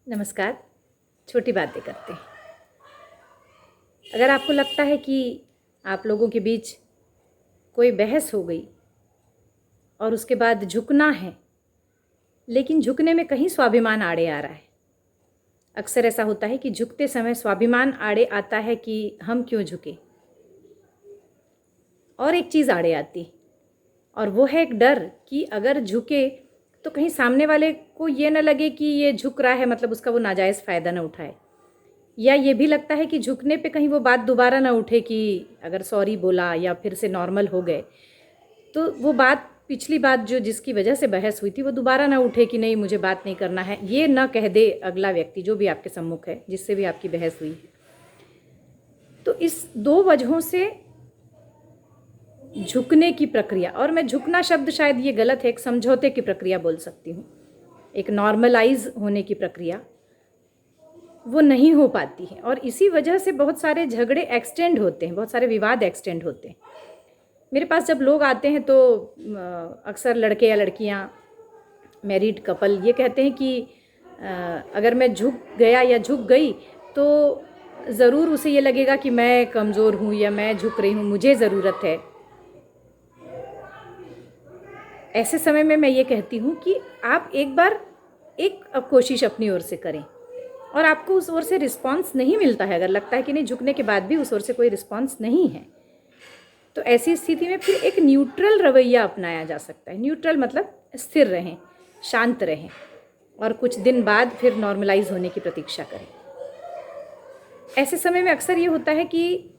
नमस्कार। छोटी बातें करते हैं। अगर आपको लगता है कि आप लोगों के बीच कोई बहस हो गई और उसके बाद झुकना है, लेकिन झुकने में कहीं स्वाभिमान आड़े आ रहा है। अक्सर ऐसा होता है कि झुकते समय स्वाभिमान आड़े आता है कि हम क्यों झुके, और एक चीज़ आड़े आती, और वो है एक डर कि अगर झुके तो कहीं सामने वाले को ये ना लगे कि ये झुक रहा है मतलब उसका वो नाजायज़ फ़ायदा ना उठाए, या ये भी लगता है कि झुकने पे कहीं वो बात दोबारा ना उठे कि अगर सॉरी बोला या फिर से नॉर्मल हो गए तो वो बात, पिछली बात जो जिसकी वजह से बहस हुई थी, वो दोबारा ना उठे कि नहीं मुझे बात नहीं करना है, ये ना कह दे अगला व्यक्ति जो भी आपके सम्मुख है जिससे भी आपकी बहस हुई है। तो इस दो वजहों से झुकने की प्रक्रिया, और मैं झुकना शब्द शायद ये गलत है, एक समझौते की प्रक्रिया बोल सकती हूँ, एक नॉर्मलाइज होने की प्रक्रिया, वो नहीं हो पाती है। और इसी वजह से बहुत सारे झगड़े एक्सटेंड होते हैं, बहुत सारे विवाद एक्सटेंड होते हैं। मेरे पास जब लोग आते हैं तो अक्सर लड़के या लड़कियां, मैरिड कपल, ये कहते हैं कि अगर मैं झुक गया या झुक गई तो ज़रूर उसे ये लगेगा कि मैं कमज़ोर हूँ या मैं झुक रही हूँ, मुझे ज़रूरत है। ऐसे समय में मैं ये कहती हूँ कि आप एक बार कोशिश अपनी ओर से करें, और आपको उस ओर से रिस्पांस नहीं मिलता है, अगर लगता है कि नहीं झुकने के बाद भी उस ओर से कोई रिस्पांस नहीं है, तो ऐसी स्थिति में फिर एक न्यूट्रल रवैया अपनाया जा सकता है। न्यूट्रल मतलब स्थिर रहें, शांत रहें, और कुछ दिन बाद फिर नॉर्मलाइज होने की प्रतीक्षा करें। ऐसे समय में अक्सर ये होता है कि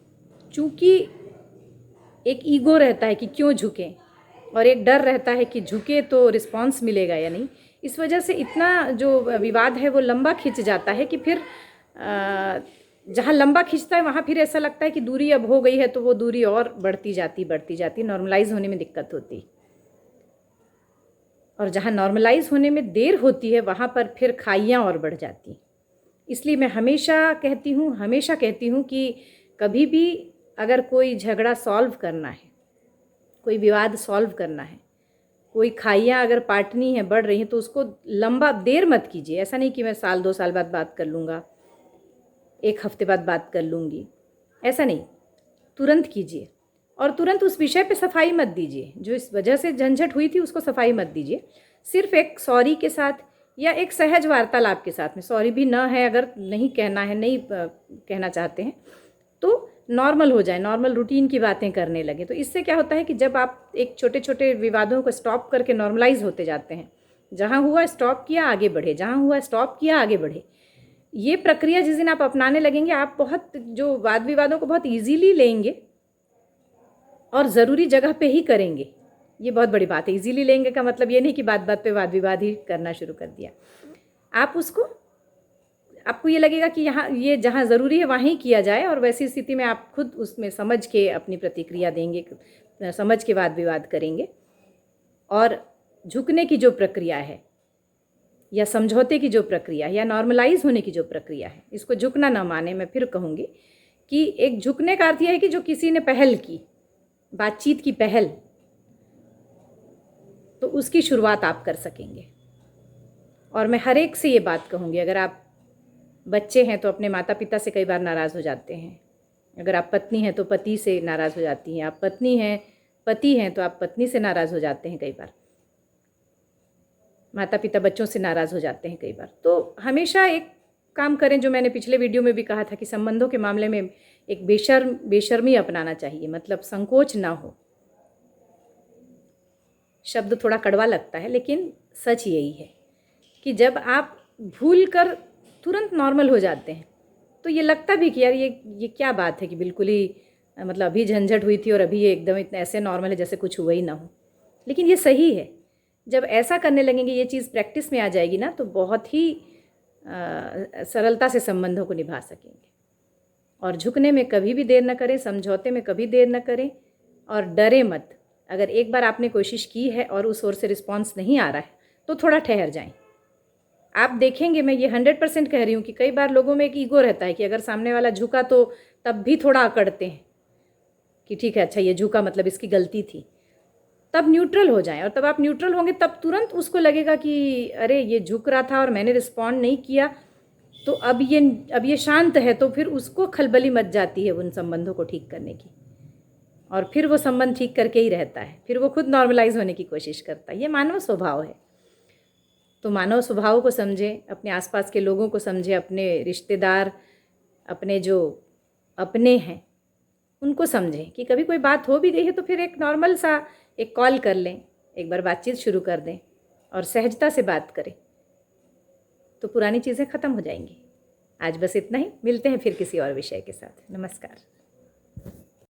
चूंकि एक ईगो रहता है कि क्यों झुकें, और एक डर रहता है कि झुके तो रिस्पांस मिलेगा या नहीं, इस वजह से इतना जो विवाद है वो लंबा खिंच जाता है कि फिर जहाँ लंबा खिंचता है वहाँ फिर ऐसा लगता है कि दूरी अब हो गई है, तो वो दूरी और बढ़ती जाती, नॉर्मलाइज होने में दिक्कत होती। और जहाँ नॉर्मलाइज होने में देर होती है वहाँ पर फिर खाइयाँ और बढ़ जाती। इसलिए मैं हमेशा कहती हूँ कि कभी भी अगर कोई झगड़ा सॉल्व करना है, कोई विवाद सॉल्व करना है, कोई खाइयाँ अगर पाटनी है, बढ़ रही हैं, तो उसको लंबा देर मत कीजिए। ऐसा नहीं कि मैं साल 2 साल बाद बात कर लूँगा, 1 हफ्ते बाद बात कर लूँगी, ऐसा नहीं। तुरंत कीजिए, और तुरंत उस विषय पे सफाई मत दीजिए, जो इस वजह से झंझट हुई थी उसको सफाई मत दीजिए। सिर्फ एक सॉरी के साथ या एक सहज वार्तालाप के साथ में, सॉरी भी ना है अगर नहीं कहना है, नहीं कहना चाहते हैं, तो नॉर्मल हो जाए, नॉर्मल रूटीन की बातें करने लगे। तो इससे क्या होता है कि जब आप एक छोटे छोटे विवादों को स्टॉप करके नॉर्मलाइज होते जाते हैं, जहाँ हुआ स्टॉप किया आगे बढ़े, जहाँ हुआ स्टॉप किया आगे बढ़े, ये प्रक्रिया जिस दिन आप अपनाने लगेंगे, आप बहुत जो वाद विवादों को बहुत ईजीली लेंगे और ज़रूरी जगह पे ही करेंगे। ये बहुत बड़ी बात है। इजीली लेंगे का मतलब ये नहीं कि बात बात पे वाद विवाद ही करना शुरू कर दिया। आपको ये लगेगा कि यहाँ ये जहाँ ज़रूरी है वहाँ ही किया जाए, और वैसी स्थिति में आप खुद उसमें समझ के अपनी प्रतिक्रिया देंगे, समझ के वाद विवाद करेंगे। और झुकने की जो प्रक्रिया है, या समझौते की जो प्रक्रिया है, या नॉर्मलाइज होने की जो प्रक्रिया है, इसको झुकना ना माने। मैं फिर कहूँगी कि एक झुकने का अर्थ यह है कि जो किसी ने पहल की, बातचीत की पहल, तो उसकी शुरुआत आप कर सकेंगे। और मैं हर एक से ये बात कहूँगी, अगर आप बच्चे हैं तो अपने माता पिता से कई बार नाराज़ हो जाते हैं, अगर आप पत्नी हैं तो पति से नाराज़ हो जाती हैं, आप पत्नी हैं, पति हैं तो आप पत्नी से नाराज़ हो जाते हैं, कई बार माता पिता बच्चों से नाराज़ हो जाते हैं कई बार। तो हमेशा एक काम करें, जो मैंने पिछले वीडियो में भी कहा था कि संबंधों के मामले में एक बेशर्मी अपनाना चाहिए, मतलब संकोच ना हो। शब्द थोड़ा कड़वा लगता है, लेकिन सच यही है कि जब आप भूल कर तुरंत नॉर्मल हो जाते हैं, तो ये लगता भी कि यार ये क्या बात है कि बिल्कुल ही मतलब अभी झंझट हुई थी और अभी ये एकदम इतना ऐसे नॉर्मल है जैसे कुछ हुआ ही ना हो। लेकिन ये सही है। जब ऐसा करने लगेंगे, ये चीज़ प्रैक्टिस में आ जाएगी ना, तो बहुत ही सरलता से संबंधों को निभा सकेंगे। और झुकने में कभी भी देर न करें, समझौते में कभी देर न करें, और डरे मत। अगर एक बार आपने कोशिश की है और उस ओर से रिस्पॉन्स नहीं आ रहा है, तो थोड़ा ठहर जाएं। आप देखेंगे, मैं ये 100% कह रही हूँ कि कई बार लोगों में एक ईगो रहता है कि अगर सामने वाला झुका तो तब भी थोड़ा अकड़ते हैं कि ठीक है, अच्छा ये झुका मतलब इसकी गलती थी। तब न्यूट्रल हो जाएं, और तब आप न्यूट्रल होंगे तब तुरंत उसको लगेगा कि अरे ये झुक रहा था और मैंने रिस्पॉन्ड नहीं किया, तो अब ये शांत है, तो फिर उसको खलबली मच जाती है उन संबंधों को ठीक करने की, और फिर वो संबंध ठीक करके ही रहता है, फिर वो खुद नॉर्मलाइज होने की कोशिश करता है। ये मानव स्वभाव है। तो मानव स्वभाव को समझें, अपने आसपास के लोगों को समझें, अपने रिश्तेदार, अपने जो अपने हैं उनको समझें कि कभी कोई बात हो भी गई है तो फिर एक नॉर्मल सा एक कॉल कर लें, एक बार बातचीत शुरू कर दें और सहजता से बात करें, तो पुरानी चीज़ें ख़त्म हो जाएंगी। आज बस इतना ही, मिलते हैं फिर किसी और विषय के साथ। नमस्कार।